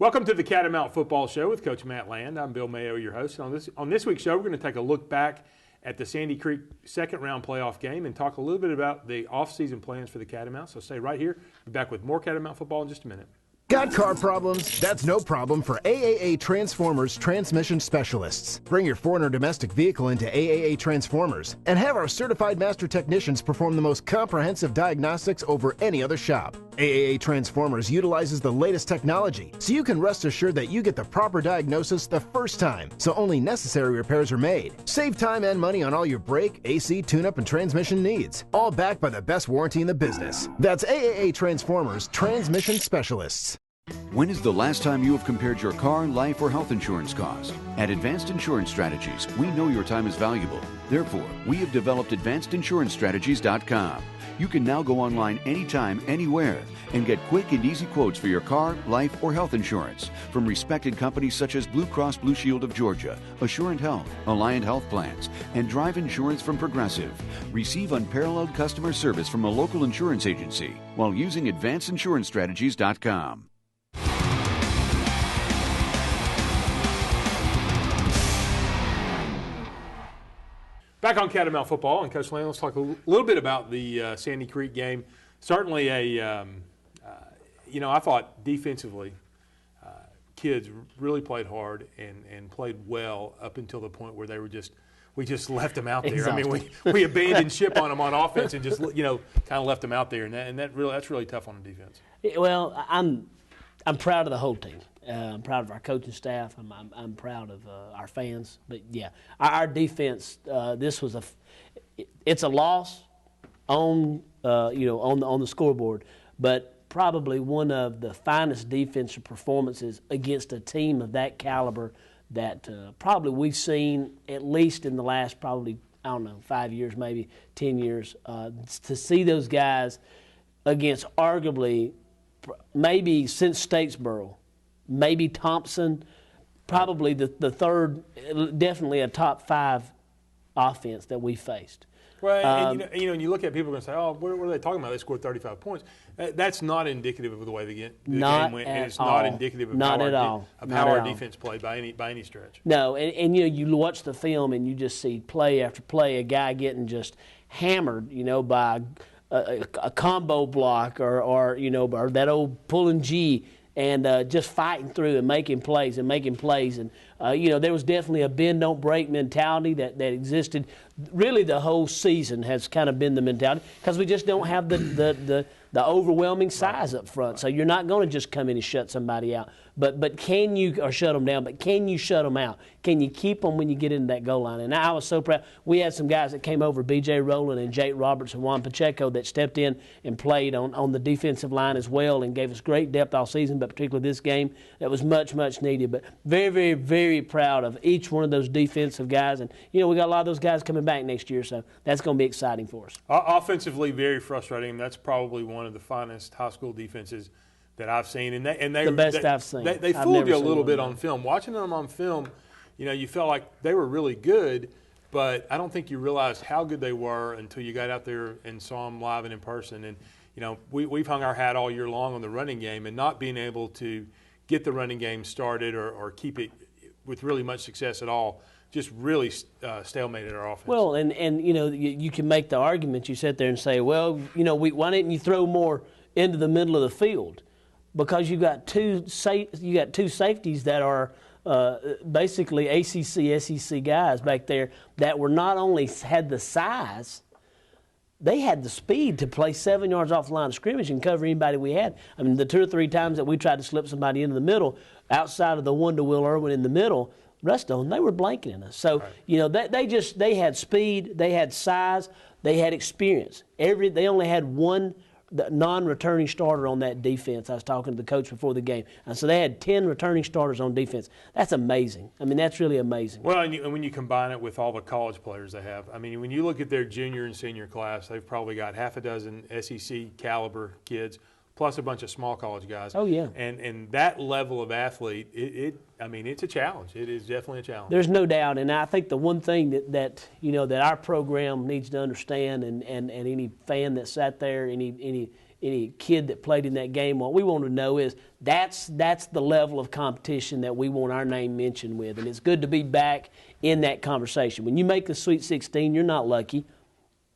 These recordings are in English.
Welcome to the Catamount Football Show with Coach Matt Land. I'm Bill Mayo, your host. On this week's show, we're going to take a look back at the Sandy Creek second-round playoff game and talk a little bit about the off-season plans for the Catamount. So stay right here. We'll be back with more Catamount football in just a minute. Got car problems? That's no problem for AAA Transformers Transmission Specialists. Bring your foreign or domestic vehicle into AAA Transformers and have our certified master technicians perform the most comprehensive diagnostics over any other shop. AAA Transformers utilizes the latest technology, so you can rest assured that you get the proper diagnosis the first time, so only necessary repairs are made. Save time and money on all your brake, AC, tune-up, and transmission needs, all backed by the best warranty in the business. That's AAA Transformers Transmission Specialists. When is the last time you have compared your car, life, or health insurance cost? At Advanced Insurance Strategies, we know your time is valuable. Therefore, we have developed AdvancedInsuranceStrategies.com. You can now go online anytime, anywhere, and get quick and easy quotes for your car, life, or health insurance from respected companies such as Blue Cross Blue Shield of Georgia, Assurant Health, Alliant Health Plans, and Drive Insurance from Progressive. Receive unparalleled customer service from a local insurance agency while using AdvancedInsuranceStrategies.com. Back on Catamount football, and Coach Land, let's talk a little bit about the Sandy Creek game. Certainly I thought defensively, kids really played hard and played well up until the point where we just left them out there. Exhausted. I mean, we abandoned ship on them on offense and just kind of left them out there, and that's really tough on the defense. Well, I'm proud of the whole team. I'm proud of our coaching staff. I'm proud of our fans. But yeah, our defense. It's a loss on the scoreboard, but probably one of the finest defensive performances against a team of that caliber that probably we've seen at least in the last 5 years, maybe 10 years. To see those guys against arguably maybe since Statesboro. Maybe Thompson, probably the third, definitely a top 5 offense that we faced. Well, and you look at people are going to say, "Oh, what are they talking about? They scored 35 points." That's not indicative of the way the game went, and it's not indicative of how our defense played by any stretch. No, and you watch the film and you just see play after play, a guy getting just hammered, by a combo block or that old pulling G. And just fighting through and making plays. And there was definitely a bend, don't break mentality that existed. Really, the whole season has kind of been the mentality because we just don't have the overwhelming size up front. So you're not going to just come in and shut somebody out. But can you, or shut them down, but can you shut them out? Can you keep them when you get into that goal line? And I was so proud. We had some guys that came over, B.J. Rowland and Jake Roberts and Juan Pacheco, that stepped in and played on the defensive line as well and gave us great depth all season, but particularly this game, that was much, much needed. But very, very, very proud of each one of those defensive guys. And, we got a lot of those guys coming back next year, so that's going to be exciting for us. Offensively, very frustrating. That's probably one of the finest high school defenses that I've seen, and they the best I've seen. They fooled you a little bit on film. Watching them on film, you felt like they were really good, but I don't think you realized how good they were until you got out there and saw them live and in person. And we've hung our hat all year long on the running game, and not being able to get the running game started or keep it with really much success at all just really stalemated our offense. Well, and you can make the argument. You sit there and say, well, why didn't you throw more into the middle of the field? Because you got two safeties that are basically ACC, SEC guys back there that were not only had the size, they had the speed to play 7 yards off the line of scrimmage and cover anybody we had. I mean, the 2 or 3 times that we tried to slip somebody into the middle, outside of the one to Will Irwin in the middle, rest of them, they were blanketing us. So, they had speed, they had size, they had experience. They only had one non-returning starter on that defense. I was talking to the coach before the game. And so they had 10 returning starters on defense. That's amazing. I mean, that's really amazing. Well, and when you combine it with all the college players they have, I mean, when you look at their junior and senior class, they've probably got half a dozen SEC caliber kids, plus a bunch of small college guys. Oh, yeah. And that level of athlete, it's a challenge. It is definitely a challenge. There's no doubt. And I think the one thing that our program needs to understand, and any fan that sat there, any any kid that played in that game. What we want to know is that's the level of competition that we want our name mentioned with, and it's good to be back in that conversation. When you make the Sweet 16, you're not lucky.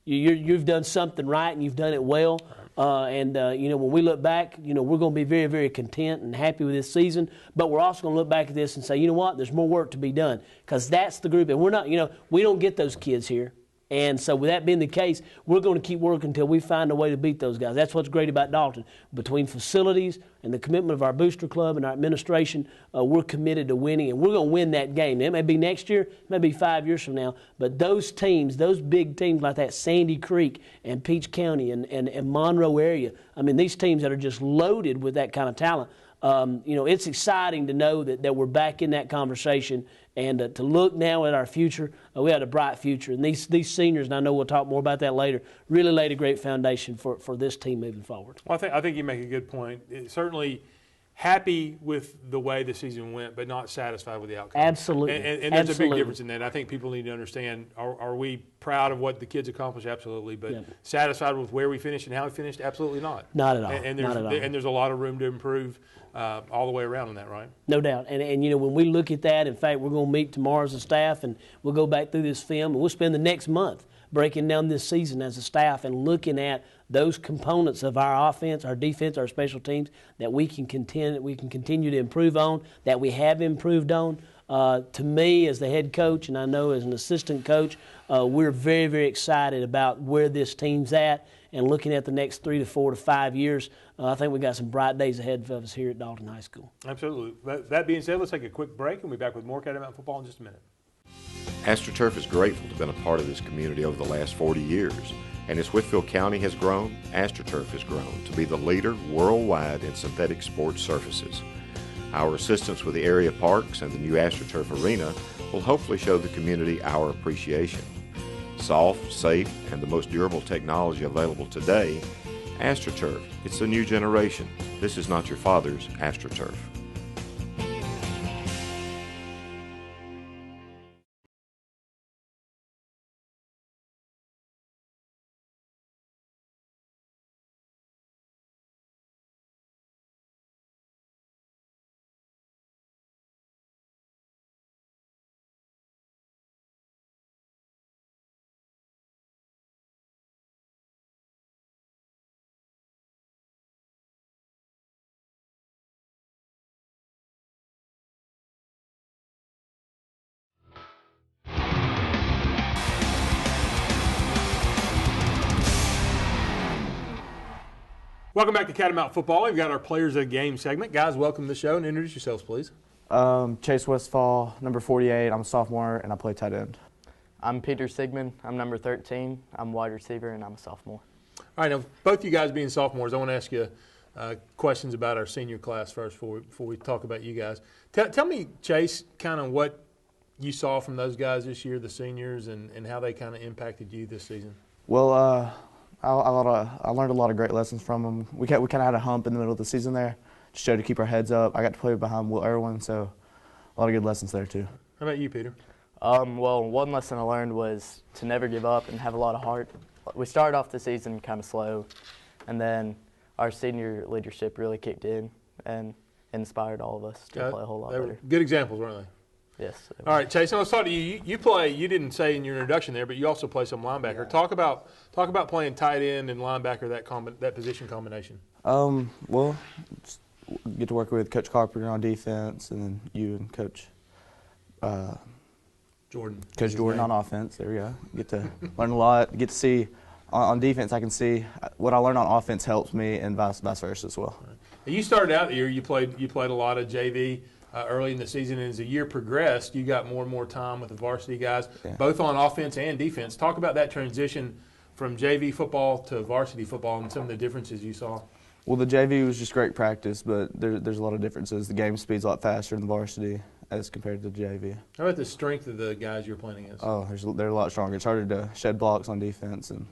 You've done something right, and you've done it well. When we look back, we're going to be very, very content and happy with this season. But we're also going to look back at this and say, you know what, there's more work to be done, because that's the group. And we're not, we don't get those kids here. And so with that being the case, we're going to keep working until we find a way to beat those guys. That's what's great about Dalton. Between facilities and the commitment of our booster club and our administration, we're committed to winning, and we're going to win that game. It may be next year, it may be 5 years from now, but those teams, those big teams like that, Sandy Creek and Peach County and Monroe area, I mean, these teams that are just loaded with that kind of talent, it's exciting to know that we're back in that conversation, and to look now at our future. We had a bright future, and these seniors, and I know we'll talk more about that later, really laid a great foundation for this team moving forward. Well, I think you make a good point. Certainly happy with the way the season went, but not satisfied with the outcome. Absolutely. And there's a big difference in that. I think people need to understand, are we proud of what the kids accomplished? Absolutely. But satisfied with where we finished and how we finished? Absolutely not. Not at all. And there's a lot of room to improve all the way around on that, right? No doubt. And when we look at that, in fact, we're going to meet tomorrow as a staff, and we'll go back through this film, and we'll spend the next month breaking down this season as a staff and looking at those components of our offense, our defense, our special teams that we can continue to improve on, that we have improved on. To me, as the head coach, and I know as an assistant coach, we're very, very excited about where this team's at, and looking at the next 3 to 4 to 5 years. I think we've got some bright days ahead of us here at Dalton High School. Absolutely. That being said, let's take a quick break, and we'll be back with more Catamount football in just a minute. AstroTurf is grateful to have been a part of this community over the last 40 years. And as Whitfield County has grown, AstroTurf has grown to be the leader worldwide in synthetic sports surfaces. Our assistance with the area parks and the new AstroTurf arena will hopefully show the community our appreciation. Soft, safe, and the most durable technology available today, AstroTurf. It's the new generation. This is not your father's AstroTurf. Welcome back to Catamount Football. We've got our Players of the Game segment. Guys, welcome to the show, and introduce yourselves, please. Chase Westfall, number 48. I'm a sophomore, and I play tight end. I'm Peter Sigmon. I'm number 13. I'm wide receiver, and I'm a sophomore. All right, now, both you guys being sophomores, I want to ask you questions about our senior class first before we talk about you guys. Tell me, Chase, kind of what you saw from those guys this year, the seniors, and how they kind of impacted you this season. Well, I learned a lot of great lessons from them. We kind of had a hump in the middle of the season there, just showed to keep our heads up. I got to play behind Will Irwin, so a lot of good lessons there too. How about you, Peter? Well, one lesson I learned was to never give up and have a lot of heart. We started off the season kind of slow, and then our senior leadership really kicked in and inspired all of us to play a whole lot better. Good examples, weren't they? Yes. All right, Chase, let's talk to you. You play. You didn't say in your introduction there, but you also play some linebacker. Yeah. Talk about playing tight end and linebacker, that position combination. Well, just get to work with Coach Carpenter on defense, and then you and Coach Jordan on offense. There we go. Get to learn a lot. Get to see on defense. I can see what I learn on offense helps me, and vice versa as well. Right. You started out the year. You played a lot of JV. Early in the season, and as the year progressed, you got more and more time with the varsity guys, both on offense and defense. Talk about that transition from JV football to varsity football and some of the differences you saw. Well, the JV was just great practice, but there's a lot of differences. The game speed's a lot faster in the varsity as compared to the JV. How about the strength of the guys you're playing against? Oh, they're a lot stronger. It's harder to shed blocks on defense and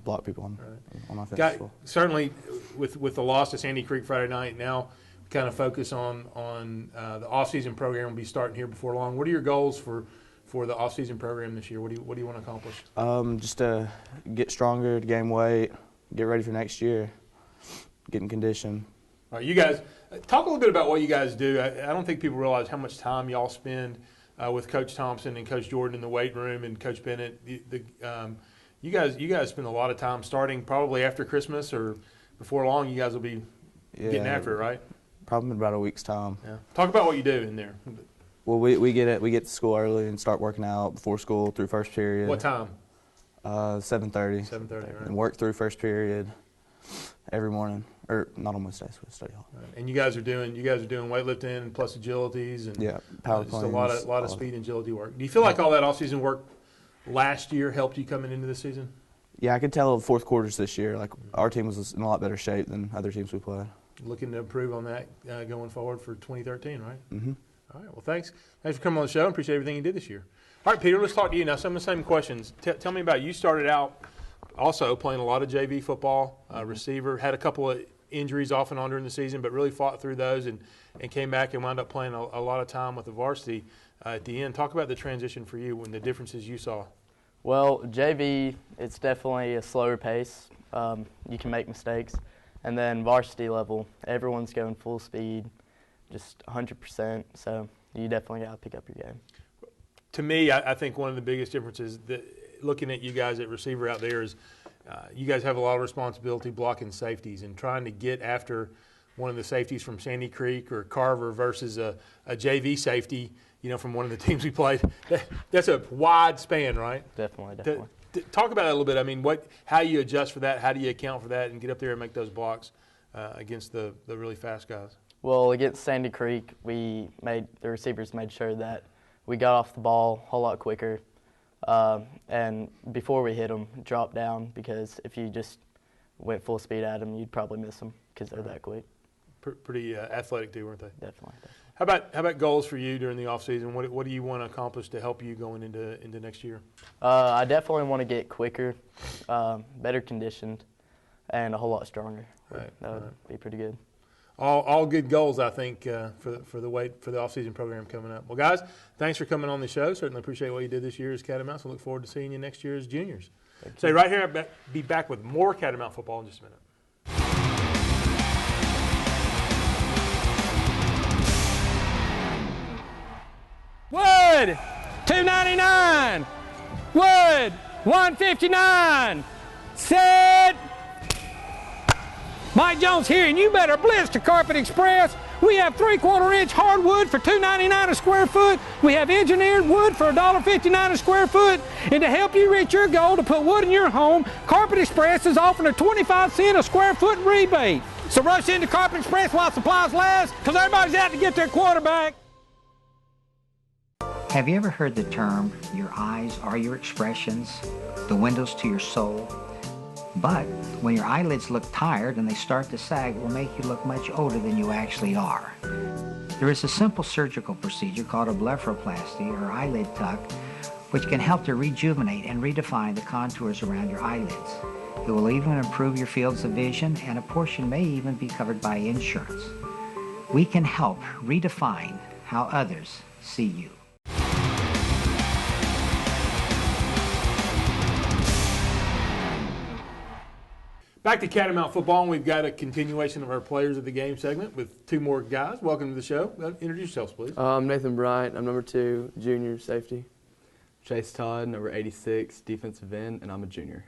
block people on offense as well. Certainly, with the loss to Sandy Creek Friday night, now kind of focus on the off-season program will be starting here before long. What are your goals for the off-season program this year? What do you want to accomplish? Just to get stronger, to gain weight, get ready for next year. getting conditioned. All right, you guys, talk a little bit about what you guys do. I don't think people realize how much time y'all spend with Coach Thompson and Coach Jordan in the weight room and Coach Bennett. You guys spend a lot of time starting probably after Christmas or before long. You guys will be getting after it, right? Probably in about a week's time. Yeah. Talk about what you do in there. Well, we get to school early and start working out before school through first period. What time? 7:30. 7:30, right. And work through first period every morning, or not on Wednesdays. We study hall. Right. And you guys are doing weightlifting and plus agilities and power just a planes, lot of speed and agility work. Do you feel like all that off-season work last year helped you coming into the season? Yeah, I could tell the fourth quarters this year. Like our team was in a lot better shape than other teams we played. Looking to improve on that going forward for 2013, right? Mm-hmm. All right. Well, thanks for coming on the show. I appreciate everything you did this year. All right, Peter, let's talk to you now. Some of the same questions. Tell me about you. Started out also playing a lot of JV football, receiver, had a couple of injuries off and on during the season, but really fought through those and came back and wound up playing a lot of time with the varsity at the end. Talk about the transition for you and the differences you saw. Well, JV, it's definitely a slower pace. You can make mistakes. And then varsity level, everyone's going full speed, just 100%. So you definitely got to pick up your game. To me, I think one of the biggest differences that looking at you guys at receiver out there is you guys have a lot of responsibility blocking safeties and trying to get after one of the safeties from Sandy Creek or Carver versus a JV safety, from one of the teams we played. That's a wide span, right? Definitely. Talk about that a little bit. I mean, how you adjust for that, how do you account for that and get up there and make those blocks against the really fast guys? Well, against Sandy Creek, the receivers made sure that we got off the ball a whole lot quicker. And before we hit them, drop down, because if you just went full speed at them, you'd probably miss them because they're that quick. Pretty athletic too, weren't they? Definitely. How about goals for you during the off season? What do you want to accomplish to help you going into next year? I definitely want to get quicker, better conditioned, and a whole lot stronger. Right. That would be pretty good. All good goals, I think, for the off-season program coming up. Well, guys, thanks for coming on the show. Certainly appreciate what you did this year as Catamount. So look forward to seeing you next year as juniors. Stay right here. I'll be back with more Catamount football in just a minute. Wood, $2.99. Wood, $1.59. Set. Mike Jones here, and you better blitz to Carpet Express. We have 3/4-inch hardwood for $2.99 a square foot. We have engineered wood for $1.59 a square foot. And to help you reach your goal to put wood in your home, Carpet Express is offering a 25-cent a square foot rebate. So rush into Carpet Express while supplies last, because everybody's out to get their quarterback. Have you ever heard the term, your eyes are your expressions, the windows to your soul? But when your eyelids look tired and they start to sag, it will make you look much older than you actually are. There is a simple surgical procedure called a blepharoplasty or eyelid tuck, which can help to rejuvenate and redefine the contours around your eyelids. It will even improve your fields of vision, and a portion may even be covered by insurance. We can help redefine how others see you. Back to Catamount football, and we've got a continuation of our Players of the Game segment with two more guys. Welcome to the show. Introduce yourselves, please. I'm Nathan Bryant. I'm number 2, junior safety. Chase Todd, number 86, defensive end, and I'm a junior.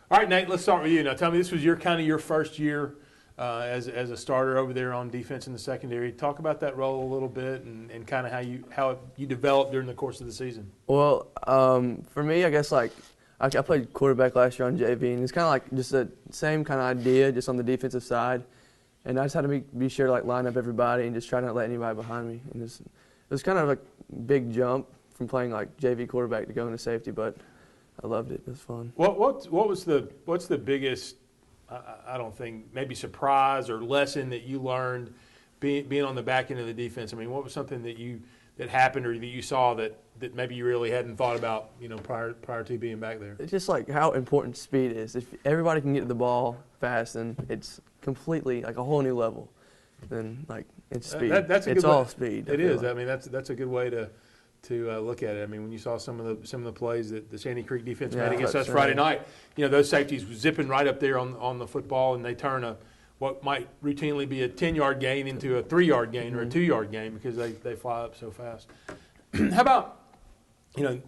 All right, Nate, let's start with you. Now, tell me, this was your first year as a starter over there on defense in the secondary. Talk about that role a little bit and kind of how you developed during the course of the season. Well, for me, I guess I played quarterback last year on JV, and it's kind of like just the same kind of idea, just on the defensive side. And I just had to be sure to line up everybody and just try not to let anybody behind me. And it was kind of a big jump from playing JV quarterback to going to safety, but I loved it. It was fun. What's the biggest, I don't think, maybe surprise or lesson that you learned being on the back end of the defense? I mean, what was something that happened or that you saw that maybe you really hadn't thought about, prior to being back there? It's just how important speed is. If everybody can get to the ball fast, then it's completely a whole new level. Then it's speed. It's all speed. It is. I mean, that's a good way to look at it. I mean, when you saw some of the plays that the Sandy Creek defense made against us Friday night, those safeties were zipping right up there on the football, and they turn a what might routinely be a 10-yard gain into a 3-yard gain or a 2-yard gain because they fly up so fast. How about,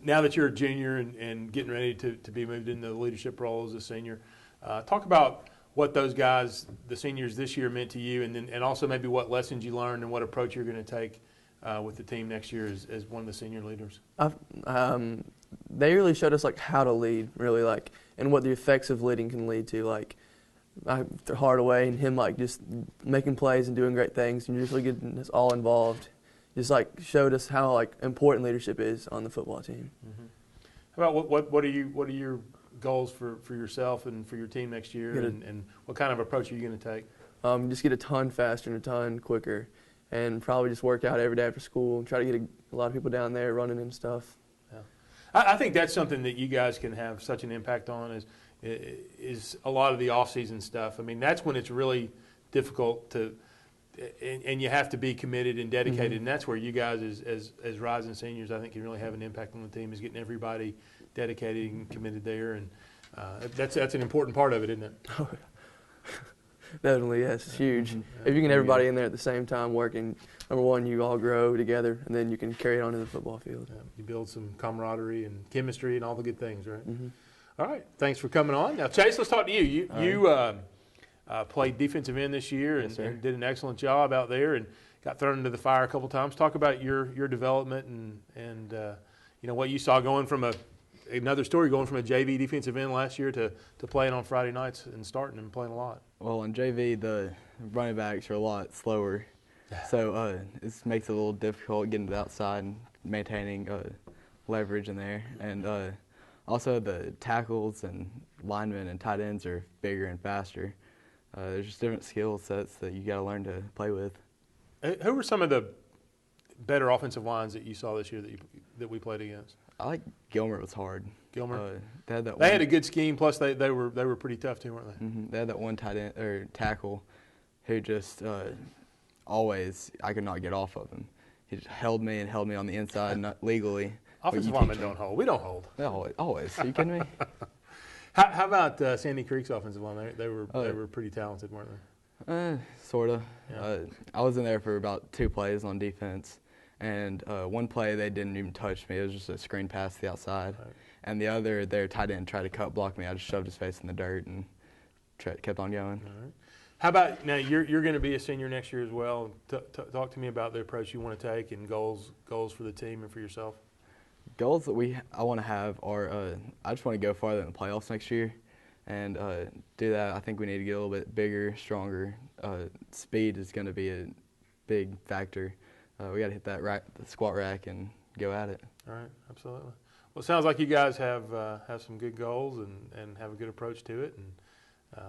now that you're a junior and getting ready to be moved into the leadership role as a senior, talk about what those guys, the seniors this year, meant to you, and also maybe what lessons you learned and what approach you're going to take with the team next year as one of the senior leaders. They really showed us how to lead, really, and what the effects of leading can lead to. Hardaway and him just making plays and doing great things, and just really getting us all involved. Just showed us how important leadership is on the football team. Mm-hmm. How about what are your goals for yourself and for your team next year, and what kind of approach are you going to take? Just get a ton faster and a ton quicker, and probably just work out every day after school and try to get a lot of people down there running and stuff. Yeah. I think that's something that you guys can have such an impact on is a lot of the off-season stuff. I mean, that's when it's really difficult and you have to be committed and dedicated, and that's where you guys as rising seniors, I think, can really have an impact on the team, is getting everybody dedicated and committed there, and that's an important part of it, isn't it? Definitely, yes, it's huge. If you can get everybody in there at the same time working, number one, you all grow together, and then you can carry it on to the football field. Yeah, you build some camaraderie and chemistry and all the good things, right? Mm-hmm. All right, thanks for coming on. Now, Chase, let's talk to you. You played defensive end this year and did an excellent job out there and got thrown into the fire a couple times. Talk about your development and what you saw going from another story going from a JV defensive end last year to playing on Friday nights and starting and playing a lot. Well, in JV, the running backs are a lot slower, so it makes it a little difficult getting to the outside and maintaining leverage in there. And also the tackles and linemen and tight ends are bigger and faster. There's just different skill sets that you got to learn to play with. Who were some of the better offensive lines that you saw this year that we played against? I like Gilmer. Was hard. Gilmer. They had a good scheme. Plus, they were pretty tough too, weren't they? Mm-hmm. They had that one tight end or tackle who just always I could not get off of him. He just held me on the inside, not legally. Offensive linemen don't hold. We don't hold. Always. Are you kidding me? How about Sandy Creek's offensive line? They were pretty talented, weren't they? Sort of. Yeah. I was in there for about 2 plays on defense, and one play they didn't even touch me. It was just a screen pass to the outside. Right. And the other, their tight end tried to cut block me. I just shoved his face in the dirt and kept on going. All right. How about now? You're going to be a senior next year as well. Talk to me about the approach you want to take and goals for the team and for yourself. Goals that I want to have are I just want to go farther in the playoffs next year, and do that. I think we need to get a little bit bigger, stronger. Speed is going to be a big factor. We got to hit that the squat rack and go at it. All right, absolutely. Well, it sounds like you guys have some good goals and have a good approach to it. And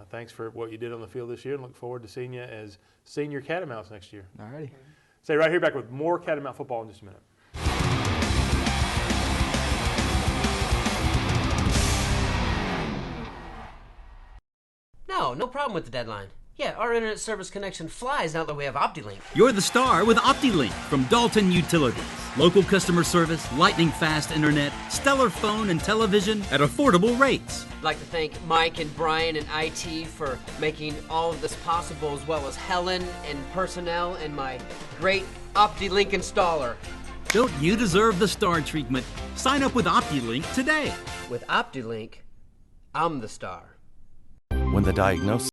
thanks for what you did on the field this year, and look forward to seeing you as senior Catamounts next year. All righty. Stay right here, back with more Catamount football in just a minute. No problem with the deadline. Yeah, our internet service connection flies now that we have OptiLink. You're the star with OptiLink from Dalton Utilities. Local customer service, lightning fast internet, stellar phone and television at affordable rates. I'd like to thank Mike and Brian and IT for making all of this possible, as well as Helen and personnel and my great OptiLink installer. Don't you deserve the star treatment? Sign up with OptiLink today. With OptiLink, I'm the star. When the diagnosis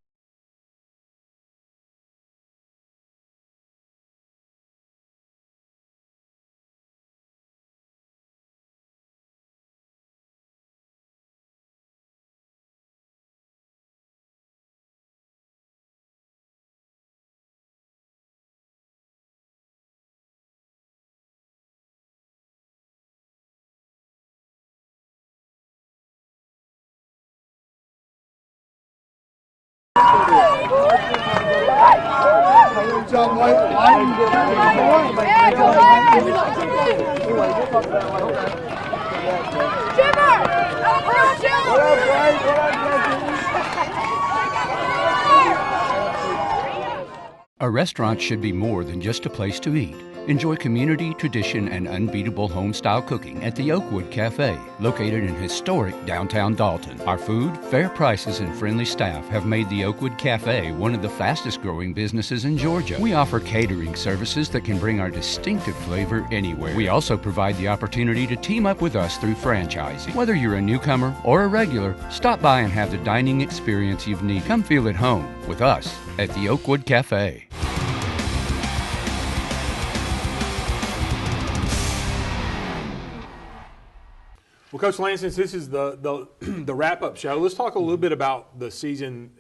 A restaurant should be more than just a place to eat. Enjoy community, tradition, and unbeatable home-style cooking at the Oakwood Cafe, located in historic downtown Dalton. Our food, fair prices, and friendly staff have made the Oakwood Cafe one of the fastest-growing businesses in Georgia. We offer catering services that can bring our distinctive flavor anywhere. We also provide the opportunity to team up with us through franchising. Whether you're a newcomer or a regular, stop by and have the dining experience you've needed. Come feel at home with us at the Oakwood Cafe. Well, Coach Lance, since this is the wrap-up show, let's talk a little bit about the season,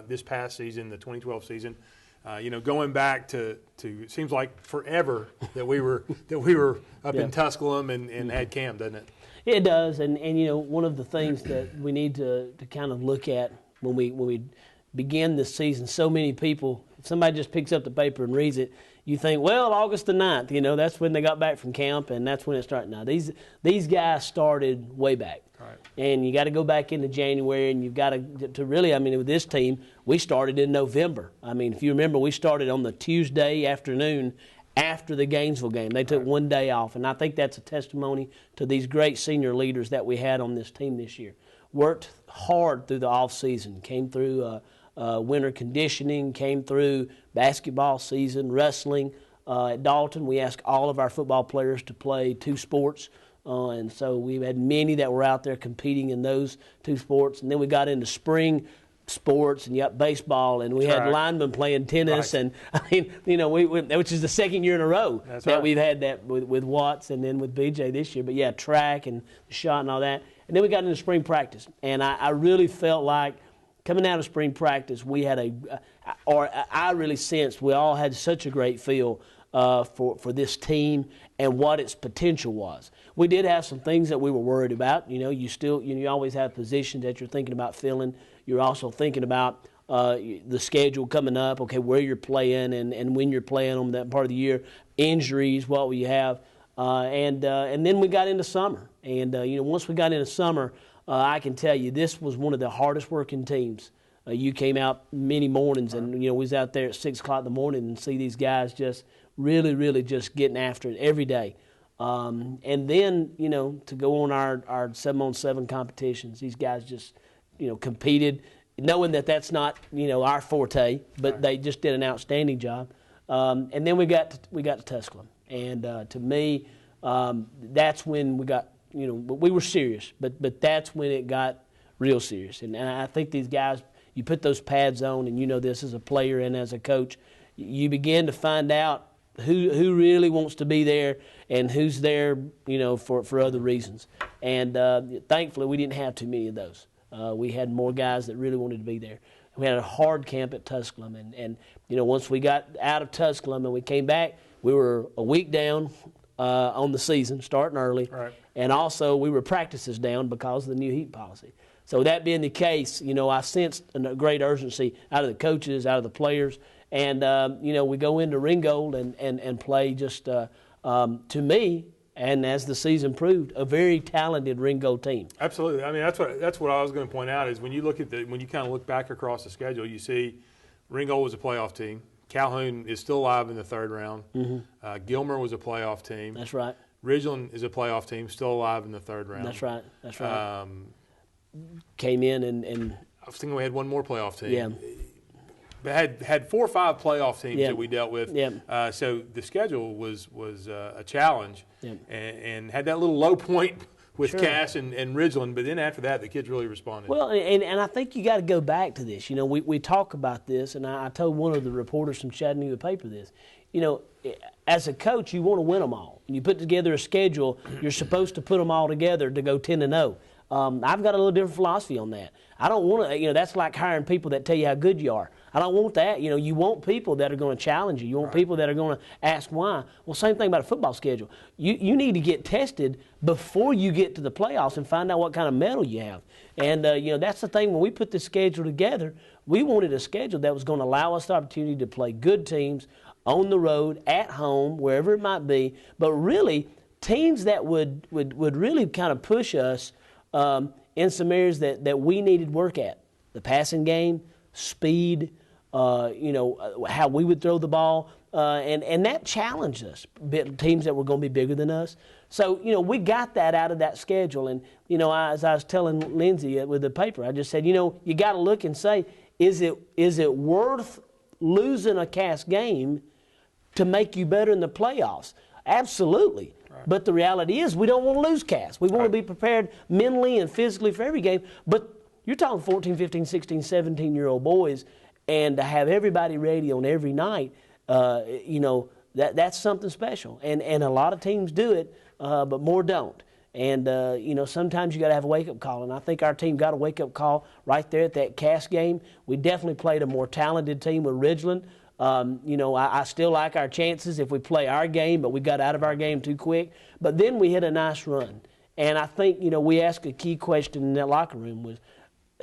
this past season, the 2012 season. Going back to it seems like forever that we were up in Tusculum and had camp, doesn't it? It does, and one of the things that we need to kind of look at when we begin this season, so many people, if somebody just picks up the paper and reads it, you think, well, August the 9th, that's when they got back from camp, and that's when it started. Now, these guys started way back. Right. And you got to go back into January, and you've got to really, with this team, we started in November. If you remember, we started on the Tuesday afternoon after the Gainesville game. They took one day off, and I think that's a testimony to these great senior leaders that we had on this team this year. Worked hard through the off season, came through winter conditioning, came through basketball season, wrestling. At Dalton, we asked all of our football players to play 2 sports, and so we had many that were out there competing in those 2 sports. And then we got into spring sports, and you got baseball, and we had linemen playing tennis, and which is the second year in a row we've had that with Watts and then with BJ this year. But yeah, track and the shot and all that. And then we got into spring practice, and I really felt like coming out of spring practice, we had I really sensed we all had such a great feel for this team and what its potential was. We did have some things that we were worried about. You always have positions that you're thinking about filling. You're also thinking about the schedule coming up, okay, where you're playing and when you're playing on that part of the year, injuries, what we have, and then we got into summer. And once we got into summer, I can tell you this was one of the hardest working teams. You came out many mornings, and we was out there at 6 o'clock in the morning and see these guys just really, really just getting after it every day. And then to go on our 7-on-7 competitions, these guys just competed, knowing that that's not our forte, but they just did an outstanding job. And then we got to Tusculum, and to me, that's when we got. We were serious, but that's when it got real serious. And I think these guys, you put those pads on, and this as a player and as a coach, you begin to find out who really wants to be there and who's there, for other reasons. And thankfully, we didn't have too many of those. We had more guys that really wanted to be there. We had a hard camp at Tusculum, and once we got out of Tusculum and we came back, we were a week down on the season, starting early. Right. And also, we were practices down because of the new heat policy. So that being the case, I sensed a great urgency out of the coaches, out of the players. And, we go into Ringgold and play just, to me, and as the season proved, a very talented Ringgold team. Absolutely. That's what I was going to point out is when you when you kind of look back across the schedule, you see Ringgold was a playoff team. Calhoun is still alive in the 3rd round. Mm-hmm. Gilmer was a playoff team. That's right. Ridgeland is a playoff team, still alive in the 3rd round. That's right. Came in and I was thinking we had one more playoff team. Yeah. But had 4 or 5 playoff teams that we dealt with. Yeah. So the schedule was a challenge, and had that little low point with Cass and Ridgeland. But then after that, the kids really responded. Well, and I think you got to go back to this. We talk about this, and I told one of the reporters from Chattanooga paper this. As a coach, you want to win them all. When you put together a schedule, you're supposed to put them all together to go 10-0. I've got a little different philosophy on that. I don't want to, that's like hiring people that tell you how good you are. I don't want that. You want people that are going to challenge you. You want people that are going to ask why. Well, same thing about a football schedule. You need to get tested before you get to the playoffs and find out what kind of medal you have. And, that's the thing. When we put this schedule together, we wanted a schedule that was going to allow us the opportunity to play good teams on the road, at home, wherever it might be, but really teams that would really kind of push us in some areas that we needed work at. The passing game, speed, how we would throw the ball, and that challenged us, teams that were going to be bigger than us. So, we got that out of that schedule. And, as I was telling Lindsay with the paper, I just said, you got to look and say, is it worth losing a Cass game to make you better in the playoffs? Absolutely. Right. But the reality is we don't want to lose Cass. We want to be prepared mentally and physically for every game. But you're talking 14, 15, 16, 17-year-old boys, and to have everybody ready on every night, that's something special. And a lot of teams do it, but more don't. And, sometimes you got to have a wake-up call. And I think our team got a wake-up call right there at that Cass game. We definitely played a more talented team with Ridgeland. I still like our chances if we play our game, but we got out of our game too quick. But then we hit a nice run. And I think, we asked a key question in that locker room was,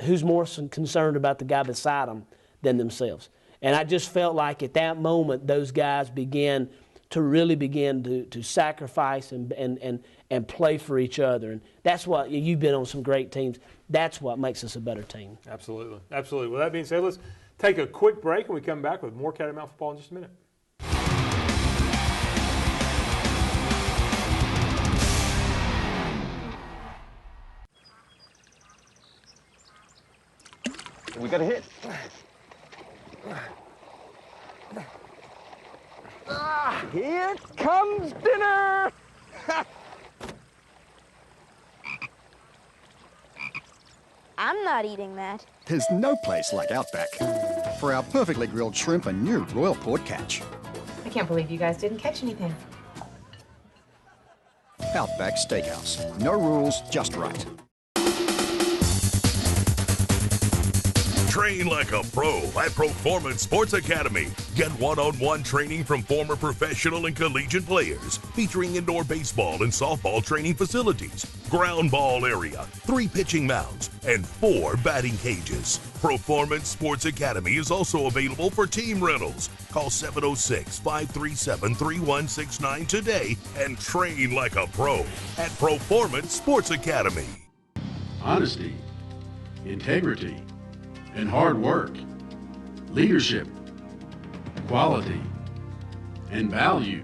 who's more concerned about the guy beside them than themselves? And I just felt like at that moment those guys began to sacrifice and play for each other. And that's what, you've been on some great teams. That's what makes us a better team. Absolutely. Absolutely. With that being said, let's take a quick break and we come back with more Catamount football in just a minute. We got a hit. Here comes dinner! I'm not eating that. There's no place like Outback for our perfectly grilled shrimp and new Royal Port Catch. I can't believe you guys didn't catch anything. Outback Steakhouse. No rules, just right. Train like a pro at Performance Sports Academy. Get one-on-one training from former professional and collegiate players, featuring indoor baseball and softball training facilities, ground ball area, 3 pitching mounds, and 4 batting cages. Performance Sports Academy is also available for team rentals. Call 706-537-3169 today and train like a pro at Performance Sports Academy. Honesty, integrity, and hard work, leadership, quality, and value.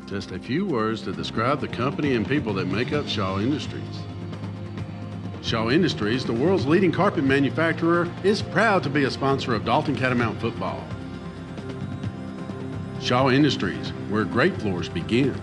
Just a few words to describe the company and people that make up Shaw Industries. Shaw Industries, the world's leading carpet manufacturer, is proud to be a sponsor of Dalton Catamount football. Shaw Industries, where great floors begin.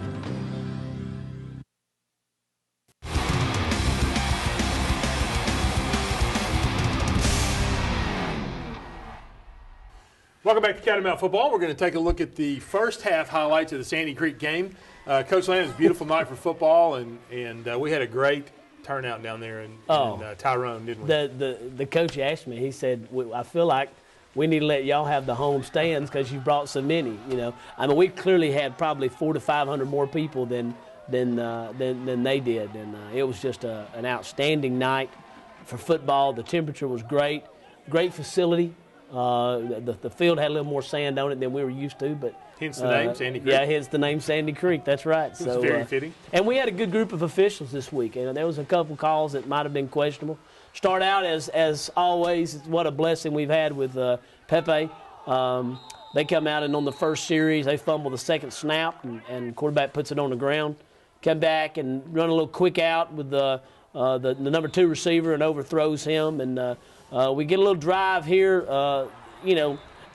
Welcome back to Catamount Football. We're going to take a look at the first half highlights of the Sandy Creek game. Coach Land, it was a beautiful night for football, and we had a great turnout down there in Tyrone, didn't we? The coach asked me, he said, I feel like we need to let y'all have the home stands because you brought so many, I mean, we clearly had probably 400 to 500 more people than they did, and it was just an outstanding night for football. The temperature was great facility. The field had a little more sand on it than we were used to, but hence the name Sandy Creek. Yeah, hence the name Sandy Creek. That's right. So very fitting. And we had a good group of officials this week, and there was a couple calls that might have been questionable. Start out as always. What a blessing we've had with Pepe. They come out and on the first series they fumble the second snap, and quarterback puts it on the ground. Come back and run a little quick out with the number 2 receiver and overthrows him, and we get a little drive here,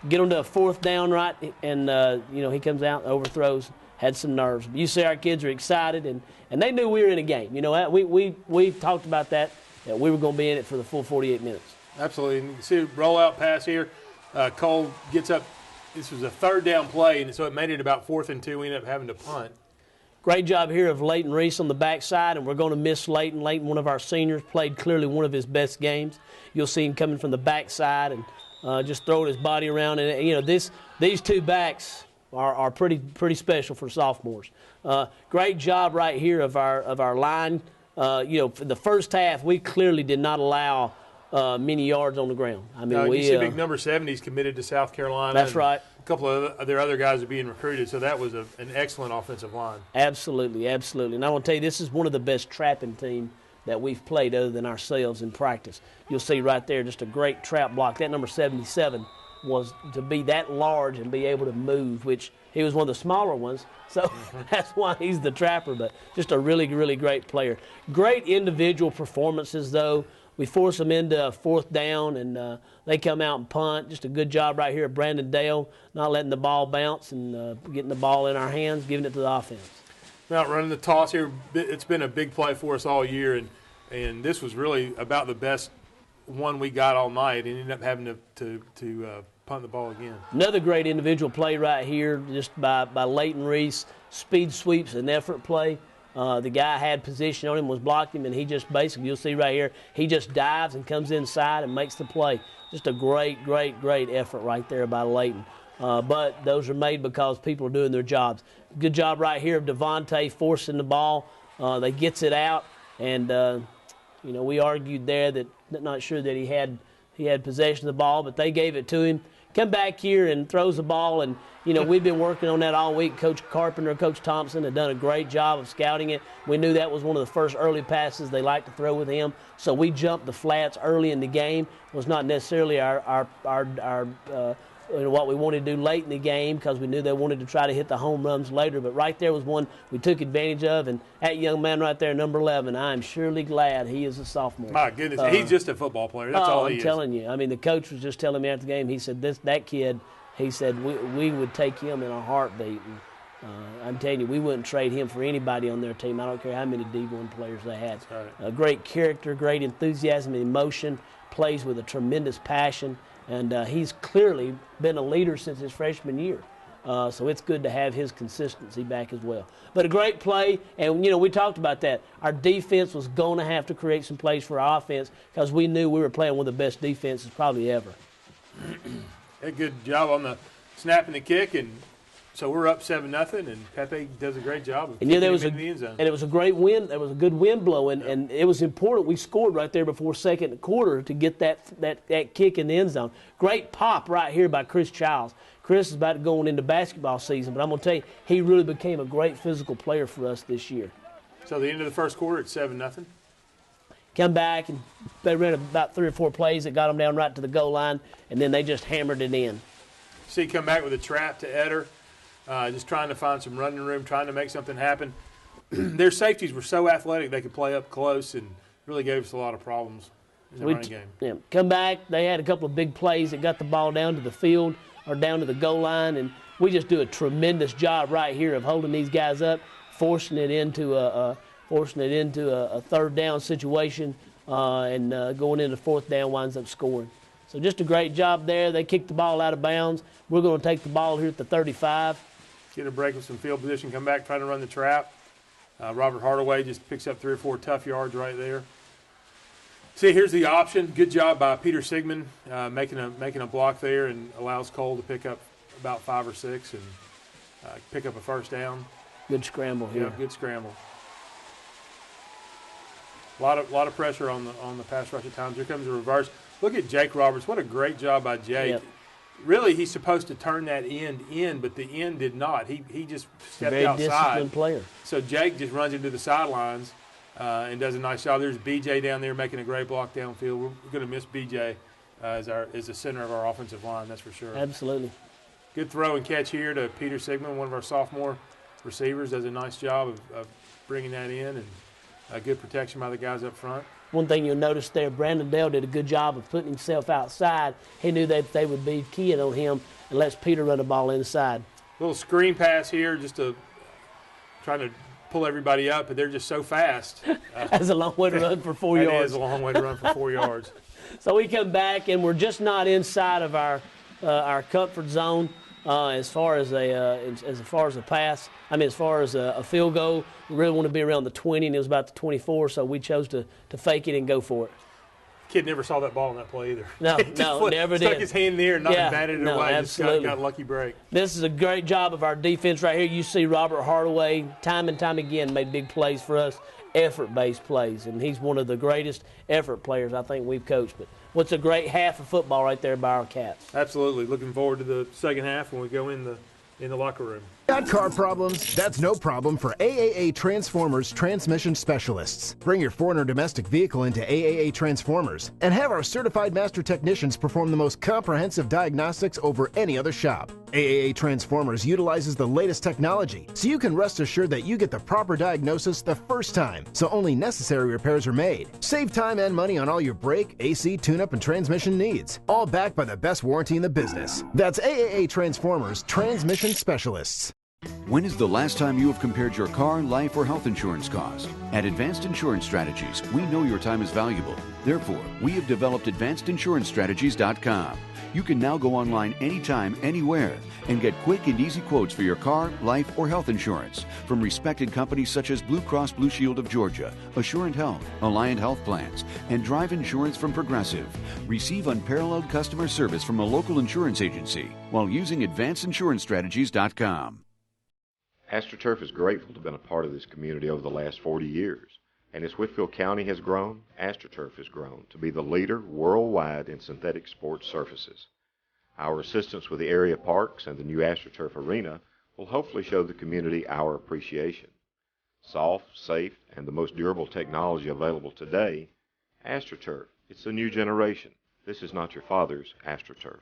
get on to a 4th down, right, and, he comes out and overthrows, had some nerves. You see our kids are excited, and they knew we were in a game. We talked about that we were going to be in it for the full 48 minutes. Absolutely. And you see a rollout pass here. Cole gets up. This was a 3rd down play, and so it made it about 4th and 2. We ended up having to punt. Great job here of Leighton Reese on the backside, and we're going to miss Leighton. Leighton, one of our seniors, played clearly one of his best games. You'll see him coming from the backside and just throwing his body around. And these 2 backs are pretty special for sophomores. Great job right here of our line. For the first half, we clearly did not allow many yards on the ground. I mean, you see big number 70s committed to South Carolina. That's right. A couple of their other guys are being recruited, so that was an excellent offensive line. Absolutely. And I want to tell you, this is one of the best trapping teams that we've played other than ourselves in practice. You'll see right there just a great trap block. That number 77 was to be that large and be able to move, which he was one of the smaller ones, so that's why he's the trapper, but just a really, really great player. Great individual performances, though. We force them into fourth down, and they come out and punt. Just a good job right here at Brandon Dale, not letting the ball bounce and getting the ball in our hands, giving it to the offense. Now, running the toss here, it's been a big play for us all year, and this was really about the best one we got all night, and ended up having to punt the ball again. Another great individual play right here, just by Leighton Reese. Speed sweeps, an effort play. The guy had position on him, was blocked him, and he just basically, you'll see right here, he just dives and comes inside and makes the play. Just a great, great, great effort right there by Leighton. But those are made because people are doing their jobs. Good job right here of Devontae forcing the ball. They gets it out, and we argued there that not sure that he had possession of the ball, but they gave it to him. Come back here and throws the ball, and we've been working on that all week. Coach Carpenter, Coach Thompson have done a great job of scouting it. We knew that was one of the first early passes they like to throw with him, so we jumped the flats early in the game. It was not necessarily what we wanted to do late in the game because we knew they wanted to try to hit the home runs later. But right there was one we took advantage of, and that young man right there, number 11, I'm surely glad he is a sophomore. My goodness, he's just a football player. That's all he is. I'm telling you. I mean, the coach was just telling me after the game, he said, that kid, he said, we would take him in a heartbeat. And, I'm telling you, we wouldn't trade him for anybody on their team. I don't care how many D1 players they had. Right. Great character, great enthusiasm and emotion, plays with a tremendous passion. And he's clearly been a leader since his freshman year. So it's good to have his consistency back as well. But a great play, and, we talked about that. Our defense was going to have to create some plays for our offense because we knew we were playing one of the best defenses probably ever. A good job on the snap and the kick, and so we're up 7-0, and Pepe does a great job of kicking him into the end zone. And it was a great wind. There was a good wind blowing, and it was important. We scored right there before second quarter to get that kick in the end zone. Great pop right here by Chris Childs. Chris is about to go into basketball season, but I'm going to tell you, he really became a great physical player for us this year. So the end of the first quarter, it's 7-0. Come back, and they ran about 3 or 4 plays that got them down right to the goal line, and then they just hammered it in. See, come back with a trap to Eder. Just trying to find some running room, trying to make something happen. Their safeties were so athletic they could play up close and really gave us a lot of problems in the running game. Yeah, come back. They had a couple of big plays that got the ball down to the field or down to the goal line, and we just do a tremendous job right here of holding these guys up, forcing it into a third down situation, and going into fourth down winds up scoring. So just a great job there. They kicked the ball out of bounds. We're going to take the ball here at the 35. Get a break with some field position, come back, try to run the trap. Robert Hardaway just picks up 3 or 4 tough yards right there. See, here's the option. Good job by Peter Sigmon making a block there and allows Cole to pick up about 5 or 6 and pick up a first down. Good scramble here. Yeah, good scramble. A lot of pressure on the pass rush at times. Here comes the reverse. Look at Jake Roberts. What a great job by Jake. Yep. Really, he's supposed to turn that end in, but the end did not. He just stepped Very outside. disciplined player. So Jake just runs into the sidelines and does a nice job. There's BJ down there making a great block downfield. We're going to miss BJ as the center of our offensive line, that's for sure. Absolutely. Good throw and catch here to Peter Sigmon, one of our sophomore receivers. Does a nice job of bringing that in, and good protection by the guys up front. One thing you'll notice there, Brandon Dale did a good job of putting himself outside. He knew that they would be keying on him and lets Peter run the ball inside. Little screen pass here just to try to pull everybody up, but they're just so fast. That's a long way to run for 4 yards. It is a long way to run for 4 yards. So we come back, and we're just not inside of our comfort zone as far as a pass. I mean, as far as a field goal, we really want to be around the 20, and it was about the 24, so we chose to fake it and go for it. Kid never saw that ball in that play either. No, never did. Stuck his hand in the air and batted it away. Absolutely. Just got a lucky break. This is a great job of our defense right here. You see Robert Hardaway time and time again made big plays for us, effort-based plays, and he's one of the greatest effort players I think we've coached. But what's a great half of football right there by our Cats. Absolutely. Looking forward to the second half when we go in the locker room. Got car problems? That's no problem for AAA Transformers Transmission Specialists. Bring your foreign or domestic vehicle into AAA Transformers and have our certified master technicians perform the most comprehensive diagnostics over any other shop. AAA Transformers utilizes the latest technology, so you can rest assured that you get the proper diagnosis the first time, so only necessary repairs are made. Save time and money on all your brake, AC, tune-up, and transmission needs, all backed by the best warranty in the business. That's AAA Transformers Transmission Specialists. When is the last time you have compared your car, life, or health insurance cost? At Advanced Insurance Strategies, we know your time is valuable. Therefore, we have developed AdvancedInsuranceStrategies.com. You can now go online anytime, anywhere, and get quick and easy quotes for your car, life, or health insurance from respected companies such as Blue Cross Blue Shield of Georgia, Assurant Health, Alliant Health Plans, and Drive Insurance from Progressive. Receive unparalleled customer service from a local insurance agency while using AdvancedInsuranceStrategies.com. AstroTurf is grateful to have been a part of this community over the last 40 years. And as Whitfield County has grown, AstroTurf has grown to be the leader worldwide in synthetic sports surfaces. Our assistance with the area parks and the new AstroTurf arena will hopefully show the community our appreciation. Soft, safe, and the most durable technology available today, AstroTurf, it's the new generation. This is not your father's AstroTurf.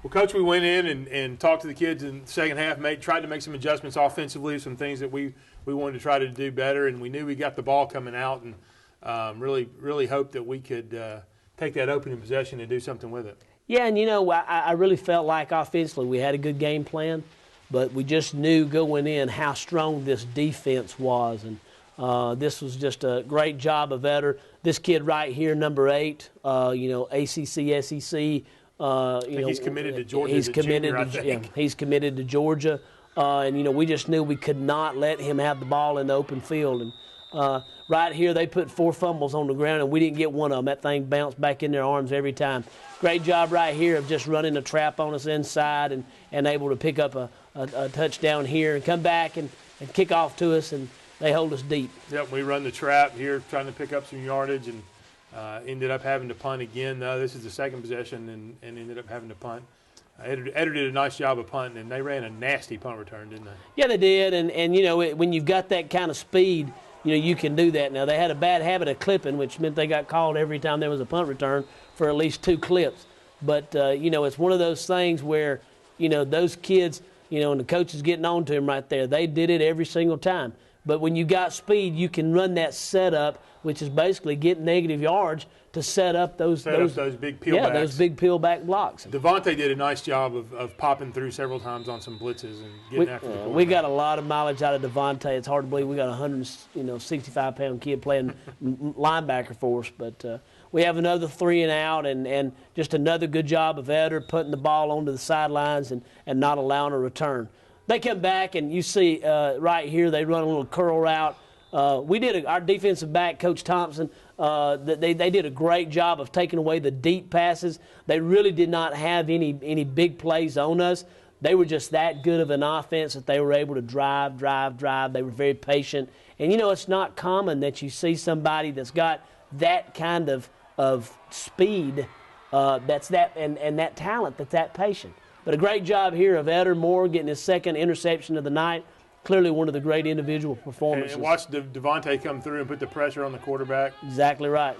Well, Coach, we went in and talked to the kids in the second half, tried to make some adjustments offensively, some things that we wanted to try to do better, and we knew we got the ball coming out and really hoped that we could take that opening possession and do something with it. Yeah, and I really felt like offensively we had a good game plan, but we just knew going in how strong this defense was, and this was just a great job of Vetter. This kid right here, number 8, ACC, SEC. He's committed to Georgia. He's committed to Georgia, and we just knew we could not let him have the ball in the open field. And right here, they put 4 fumbles on the ground, and we didn't get one of them. That thing bounced back in their arms every time. Great job right here of just running a trap on us inside and able to pick up a touchdown here and come back and kick off to us, and they hold us deep. Yep, we run the trap here, trying to pick up some yardage, and ended up having to punt again. This is the second possession and ended up having to punt. Eder did a nice job of punting, and they ran a nasty punt return, didn't they? Yeah, they did, and when you've got that kind of speed, you can do that. Now, they had a bad habit of clipping, which meant they got called every time there was a punt return for at least 2 clips. But, it's one of those things where, those kids, and the coach is getting on to them right there. They did it every single time. But when you got speed, you can run that setup, which is basically getting negative yards to set up those big peel backs. Yeah, those big peel back blocks. Devontae did a nice job of popping through several times on some blitzes and getting after the quarterback. We got a lot of mileage out of Devontae. It's hard to believe we got a 165-pound kid playing linebacker for us. But we have another 3 and out, and just another good job of Eder putting the ball onto the sidelines and not allowing a return. They come back, and you see right here they run a little curl route. Our defensive back, Coach Thompson, they did a great job of taking away the deep passes. They really did not have any big plays on us. They were just that good of an offense that they were able to drive. They were very patient. And, it's not common that you see somebody that's got that kind of speed, and that talent that's that patient. But a great job here of Eder Moore getting his second interception of the night. Clearly one of the great individual performances. And watch Devontae come through and put the pressure on the quarterback. Exactly right.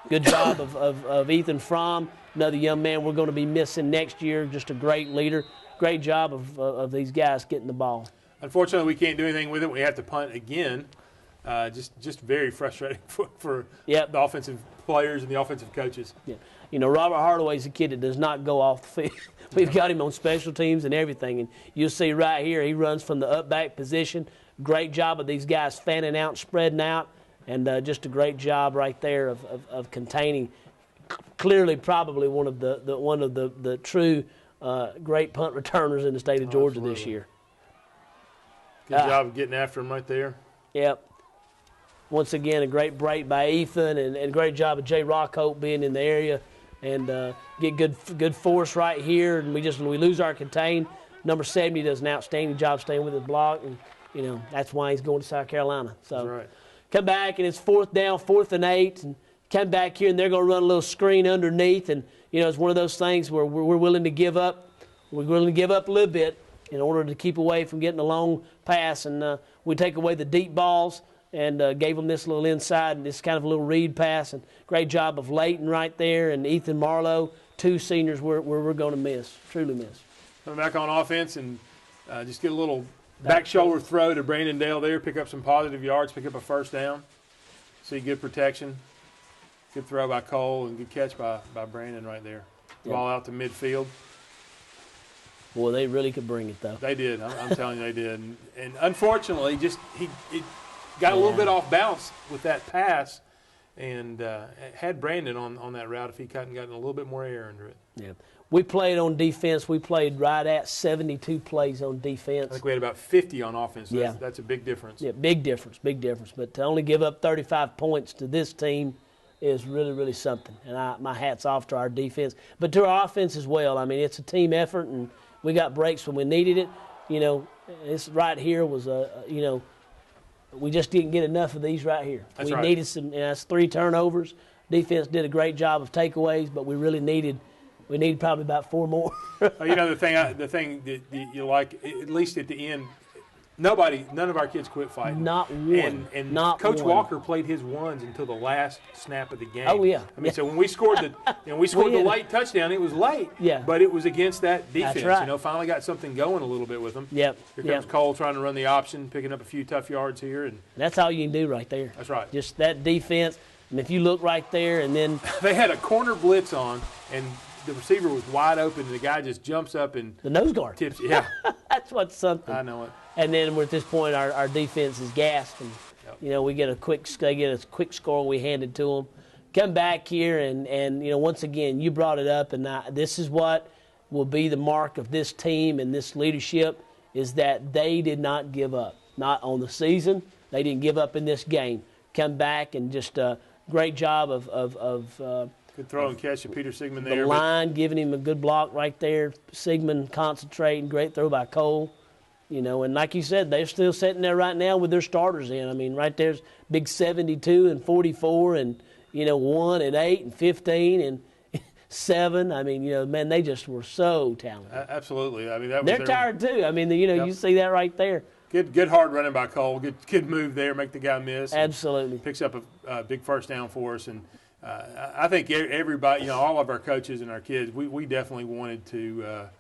Good job of Ethan Fromm, another young man we're going to be missing next year, just a great leader. Great job of these guys getting the ball. Unfortunately, we can't do anything with it. We have to punt again. Just very frustrating for the offensive players and the offensive coaches. Yeah. Robert Hardaway's a kid that does not go off the field. We've got him on special teams and everything. And you'll see right here, he runs from the up back position, great job of these guys fanning out, spreading out, and just a great job right there of containing. Clearly, probably one of the true great punt returners in the state of Georgia this year. Good job of getting after him right there. Yep. Once again, a great break by Ethan, and great job of Jay Rockhope being in the area, and get good force right here. And we lose our contain. Number 70 does an outstanding job staying with his block, and that's why he's going to South Carolina. So that's right. Come back, and it's 4th down, 4th and 8, and come back here, and they're going to run a little screen underneath, and it's one of those things where we're willing to give up. We're willing to give up a little bit in order to keep away from getting a long pass, and we take away the deep balls and gave them this little inside and this kind of a little read pass, and great job of Leighton right there and Ethan Marlowe, 2 seniors we're going to truly miss. Coming back on offense and just get a little back shoulder throw to Brandon Dale there, pick up some positive yards, pick up a first down. See good protection. Good throw by Cole and good catch by Brandon right there. Ball out to midfield. Boy, they really could bring it, though. They did. I'm telling you, they did. And unfortunately, he got a little bit off balance with that pass, and had Brandon on that route if he hadn't gotten a little bit more air under it. Yeah. We played on defense. We played right at 72 plays on defense. I think we had about 50 on offense. Yeah. That's a big difference. Yeah, big difference. But to only give up 35 points to this team is really, really something. And my hat's off to our defense. But to our offense as well. I mean, it's a team effort, and we got breaks when we needed it. This right here was we just didn't get enough of these right here. That's we right. needed some. That's 3 turnovers. Defense did a great job of takeaways, but we really needed probably about 4 more. The thing that you like, at least at the end, none of our kids quit fighting. Not one. And Not Coach one. Walker played his ones until the last snap of the game. Oh, yeah. I mean, so when we scored the late touchdown, it was late. Yeah. But it was against that defense. That's right. Finally got something going a little bit with them. Yep. Here comes Cole trying to run the option, picking up a few tough yards here, and that's all you can do right there. That's right. Just that defense. And if you look right there, and then they had a corner blitz on, and the receiver was wide open, and the guy just jumps up and the nose guard tips. Yeah. That's what's something. I know it. And then at this point, our defense is gassed, and we get a quick score we handed to them. Come back here, and once again, you brought it up, and this is what will be the mark of this team and this leadership, is that they did not give up. Not on the season, they didn't give up in this game. Come back and just a great job of good throw and catch to Peter Sigmon there. The line giving him a good block right there. Sigmon concentrating, great throw by Cole. And like you said, they're still sitting there right now with their starters in. I mean, right there's big 72 and 44 and, 1 and 8 and 15 and 7. I mean, man, they just were so talented. Absolutely. I mean, they're tired too. I mean, you see that right there. Good hard running by Cole. Good move there, make the guy miss. Absolutely. Picks up a big first down for us. And I think everybody, all of our coaches and our kids, we definitely wanted to